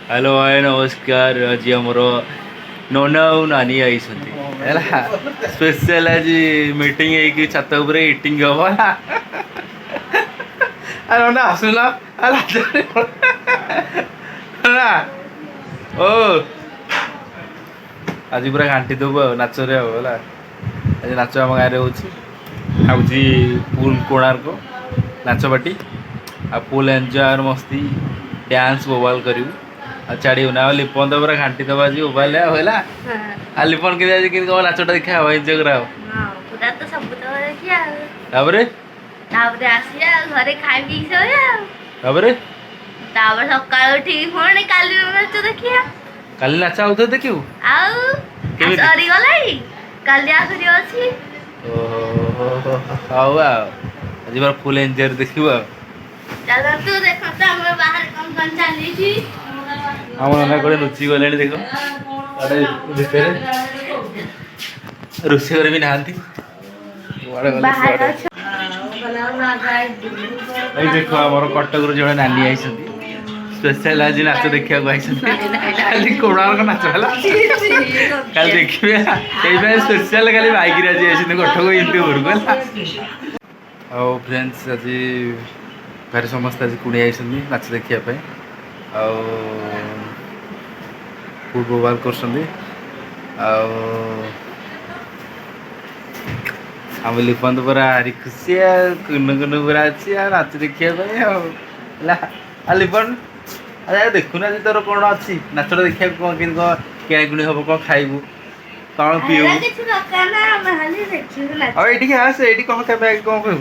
Hello भाई नमस्कार आज आमर नना और नानी आई स्पेशल आज मीटिंग है छात उपर इटिंग हम ना आसुना ओ आज पूरा घाटी देबू नाच रे आज नाच आम गाँव हो पुल कोणार्क नाच पार्टी आ फुल एंजॉय मस्ती डांस बोबाल करूँ छाड़ी ना लिपन तो पूरा घाटी दबा आज मोबाइल है आ लिपन के आज कम नाचटा देखा हवा एंजॉय करा पूरा तो सब तो देखिया तापरे तापरे आसिया घरे खाई पी सोया तापरे तापर सकाळ उठी पुणी काली नाच देखिया काली नाच आउ तो देखियो आउ केमिति? सरी गलाई काली आखरी अछि ओहो आउ आज बार फुल एंजॉय देखियो चल तू देख तो हम बाहर कौन चली छी हम ना कोड़े रुचि गले देख अरे भितर रुचि करे भी नहांती बाहर এই দেখো আমার কটকରୁ ଜଣେ ନାନୀ ଆଇଛନ୍ତି ସ୍ପେଶାଲ ଆଜି ନାଚ ଦେଖିବାକୁ ଆଇଛନ୍ତି ଖାଲି କୋଣାର୍କ ନାଚ ହେଲା କାଲି ଦେଖିବେ ଏଇପାଇଁ ସ୍ପେଶାଲ ଖାଲି ବାଇକରେ ଆଜି ଆଇଛନ୍ତି କଟକ ଏମିତି ଘରକୁ ହେଲା ଆଉ ଫ୍ରେଣ୍ଡସ୍ ଆଜି ଘରେ ସମସ୍ତେ ଆଜି କୁଣିଆ ଆଇଛନ୍ତି ନାଚ ଦେଖିବା ପାଇଁ ଆଉ ଫୁଲ୍ ବୋବାଲ କରୁଛନ୍ତି ଆଉ आम लिपन तो पूरा हरी खुशी कुन कुन पूरा अच्छी नाच देखा लिपन अरे देखुना तोर कौन अच्छी नाचटा देखा कौन कि किणाकिणी हम कौन खाइबू कौन पीबू ये आस ये कौन क्या कौन कहू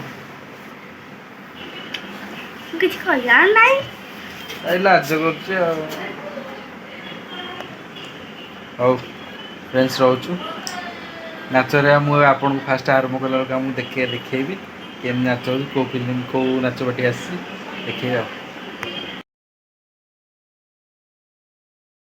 लाज कर फ्रेंड्स रोचु नाचरे मुझे आपन को फास्ट आरंभ कला मुझे देखेबी केम नाच कौ फिल्म कौ नाच पार्टी आसी देखे।